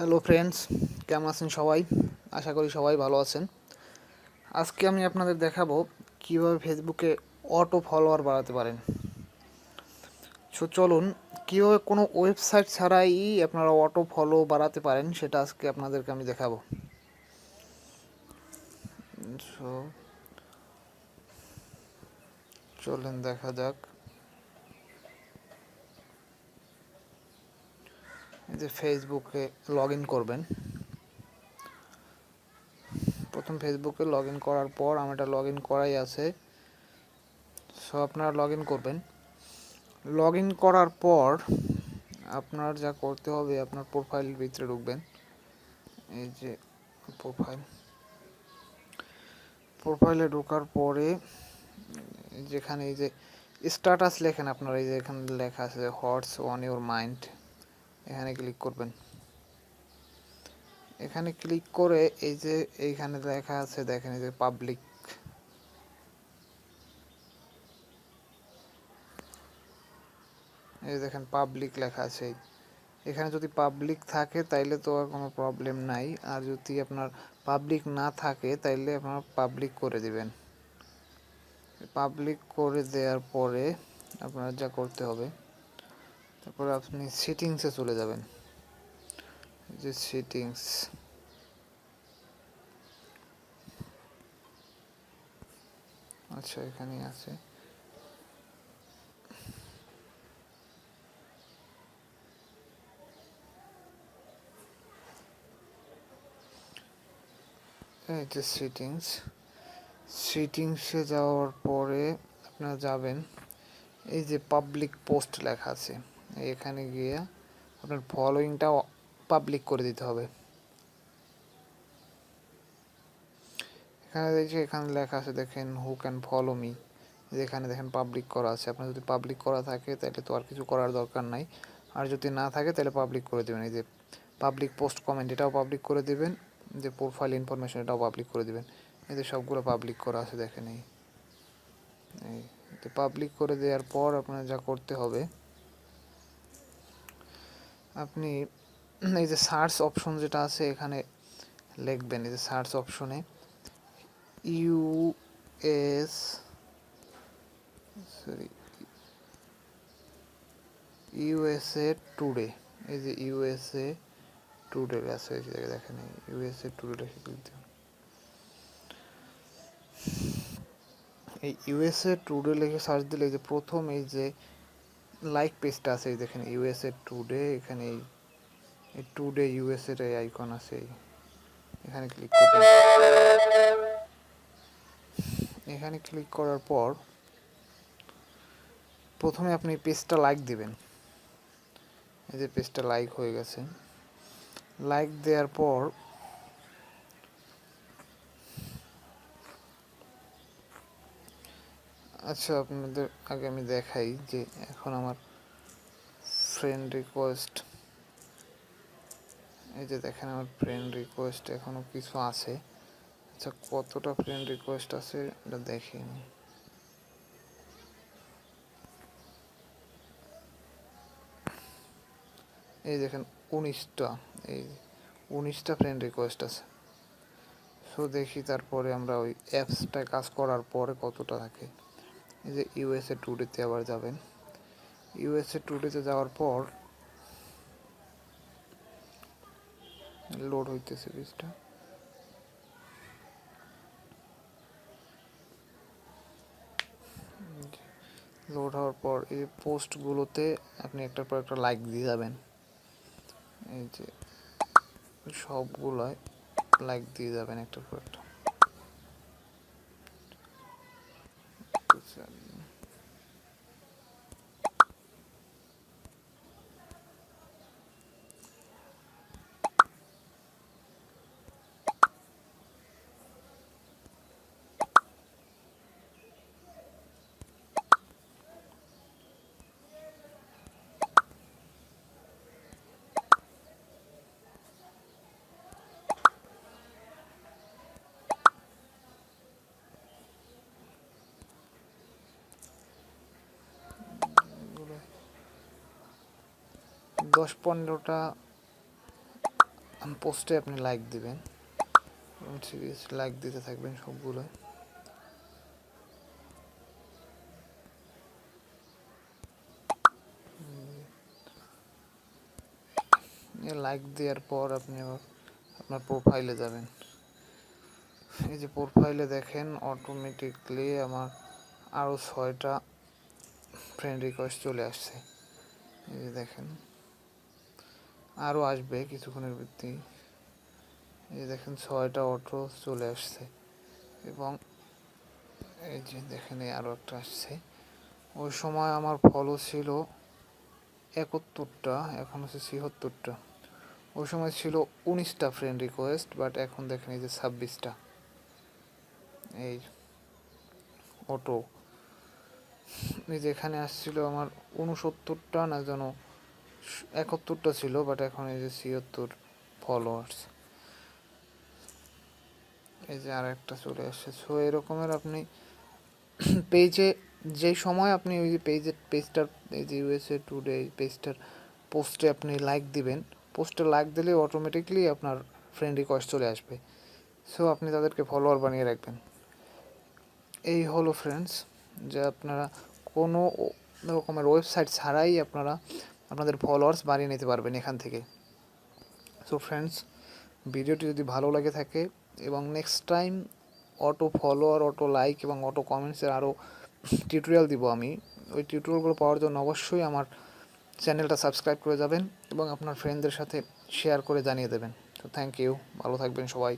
Hello friends, কেমন আছেন সবাই? আশা করি সবাই ভালো আছেন। আজকে আমি আপনাদের দেখাবো কিভাবে ফেসবুকে অটো ফলোয়ার বাড়াতে পারেন। সো চলুন, কিভাবে কোনো ওয়েবসাইট ছাড়াই আপনারা অটো ফলো বাড়াতে পারেন সেটা আজকে আপনাদেরকে আমি দেখাবো। সো চলেন দেখা যাক। এই যে ফেসবুকে লগ ইন করবেন। প্রথম ফেসবুকে লগ ইন করার পর আমার এটা লগ ইন করাই আছে। সো আপনারা লগ ইন করবেন। লগ ইন করার পর আপনার যা করতে হবে, আপনার প্রোফাইলের ভিতরে ঢুকবেন। এই যে প্রোফাইলে ঢোকার পরে যেখানে এই যে স্ট্যাটাস লেখেন আপনারা, এই যে এখানে লেখা আছে হোয়াটস অন ইউর মাইন্ড, এখানে ক্লিক করবেন। এখানে ক্লিক করে এই যে এইখানে লেখা আছে দেখেন, এই যে পাবলিক, এই দেখেন পাবলিক লেখা আছে। এখানে যদি পাবলিক থাকে তাইলে তো আর কোনো প্রবলেম নাই, আর যদি আপনার পাবলিক না থাকে তাইলে আপনারা পাবলিক করে দিবেন। পাবলিক করে দেওয়ার পরে আপনার যা করতে হবে, তারপরে আপনি সেটিংসে চলে যাবেন। যে সেটিংস, আচ্ছা এখানে আছে। এই যে সেটিংসে যাওয়ার পরে আপনারা যাবেন, এই যে পাবলিক পোস্ট লেখা আছে, এখানে গিয়ে আপনার ফলোয়িংটাও পাবলিক করে দিতে হবে। এখানে লেখা আছে দেখেন হু ক্যান ফলো মি, যেখানে দেখেন পাবলিক করা আছে। আপনার যদি পাবলিক করা থাকে তাহলে তো আর কিছু করার দরকার নাই, আর যদি না থাকে তাহলে পাবলিক করে দেবেন। এই যে পাবলিক পোস্ট কমেন্ট, এটাও পাবলিক করে দেবেন। যে প্রোফাইল ইনফরমেশন, এটাও পাবলিক করে দেবেন। এই যে সবগুলো পাবলিক করা আছে দেখেন। এই তো পাবলিক করে দেওয়ার পর আপনার যা করতে হবে, আপনি এই যে সার্চ অপশন যেটা আছে এখানে লিখবেন। এই যে সার্চ অপশনে ইউএস ইউএসএ টুডে, এই যে ইউএসএ টুডে আছে, এই যে দেখেন ইউএসএ টুডে লিখে ক্লিক দিন। এই ইউএসএ টুডে লিখে সার্চ দিলে এই যে প্রথম এই যে লাইক পেজটা আছে, এই দেখেন ইউএসএ টুডে, এখানে এই টুডে ইউএসএ এর আইকন আছে, এখানে ক্লিক করবেন। এখানে ক্লিক করার পর প্রথমে আপনি পেজটা লাইক দিবেন। এই যে পেজটা লাইক হয়ে গেছে। লাইক দেওয়ার পর আচ্ছা আপনাদের আগে আমি দেখাই যে এখন আমার ফ্রেন্ড রিকোয়েস্ট, এই যে দেখেন আমার ফ্রেন্ড রিকোয়েস্ট এখনও কিছু আছে। আচ্ছা কতটা ফ্রেন্ড রিকোয়েস্ট আছে এটা দেখি। এই দেখেন 19টা, এই 19টা ফ্রেন্ড রিকোয়েস্ট আছে। সো দেখি তারপরে আমরা ওই অ্যাপসটায় কাজ করার পরে কতটা থাকে। এই যে ইউএসএ টুডেতে আবার যাবেন। ইউএসএ টুডেতে যাওয়ার পর লোড হইতেছে পেজটা। লোড হওয়ার পর এই পোস্টগুলোতে আপনি একটার পর একটা লাইক দিয়ে যাবেন। এই যে সবগুলোয় লাইক দিয়ে যাবেন একটার পর একটা। আচ্ছা, 10-15টা পোস্টে আপনি লাইক দিবেন, সিরিয়াস লাইক দিতে থাকবেন সবগুলো। লাইক দেওয়ার পর আপনি আপনার প্রোফাইলে যাবেন। এই যে প্রোফাইলে দেখেন অটোমেটিকলি আমার আরও 6টা ফ্রেন্ড রিকোয়েস্ট চলে আসছে। এই যে দেখেন আরও আসবে কিছুক্ষণের ভিত্তি। এই দেখেন 6টা অটো চলে আসছে এবং এই যে দেখেন আরও একটা আসছে। ওই সময় আমার ফলো ছিল 71টা, এখন হচ্ছে 76টা। ওই সময় ছিল 19টা ফ্রেন্ড রিকোয়েস্ট, বাট এখন দেখেন এই যে 26টা। এই অটো এই যে এখানে আসছিল আমার 69টা না যেন 71টা ছিল, বাট এখন এই যে 76 ফলোয়ার্স। এই যে আর একটা চলে আসছে। সো এরকমের আপনি পেজে যেই সময় আপনি ওই যে পেজটার এই যে ইউএসএ টুডে পেজটার পোস্টে আপনি লাইক দিবেন, পোস্টে লাইক দিলে অটোমেটিকলি আপনার ফ্রেন্ড রিকোয়েস্ট চলে আসবে। সো আপনি তাদেরকে ফলোয়ার বানিয়ে রাখবেন। এই হলো ফ্রেন্ডস, যে আপনারা কোনো রকমের ওয়েবসাইট ছাড়াই আপনারা আপনাদের ফলোয়ার্স বাড়িয়ে নিতে পারবেন এখান থেকে। সো ফ্রেন্ডস, ভিডিওটি যদি ভালো লাগে থাকে এবং next time auto follower, auto like এবং অটো কমেন্টসের আরও টিউটোরিয়াল দিব আমি, ওই টিউটোরিয়ালগুলো পাওয়ার জন্য অবশ্যই আমার চ্যানেলটা সাবস্ক্রাইব করে যাবেন এবং আপনার ফ্রেন্ডদের সাথে শেয়ার করে জানিয়ে দেবেন। তো থ্যাংক ইউ, ভালো থাকবেন সবাই।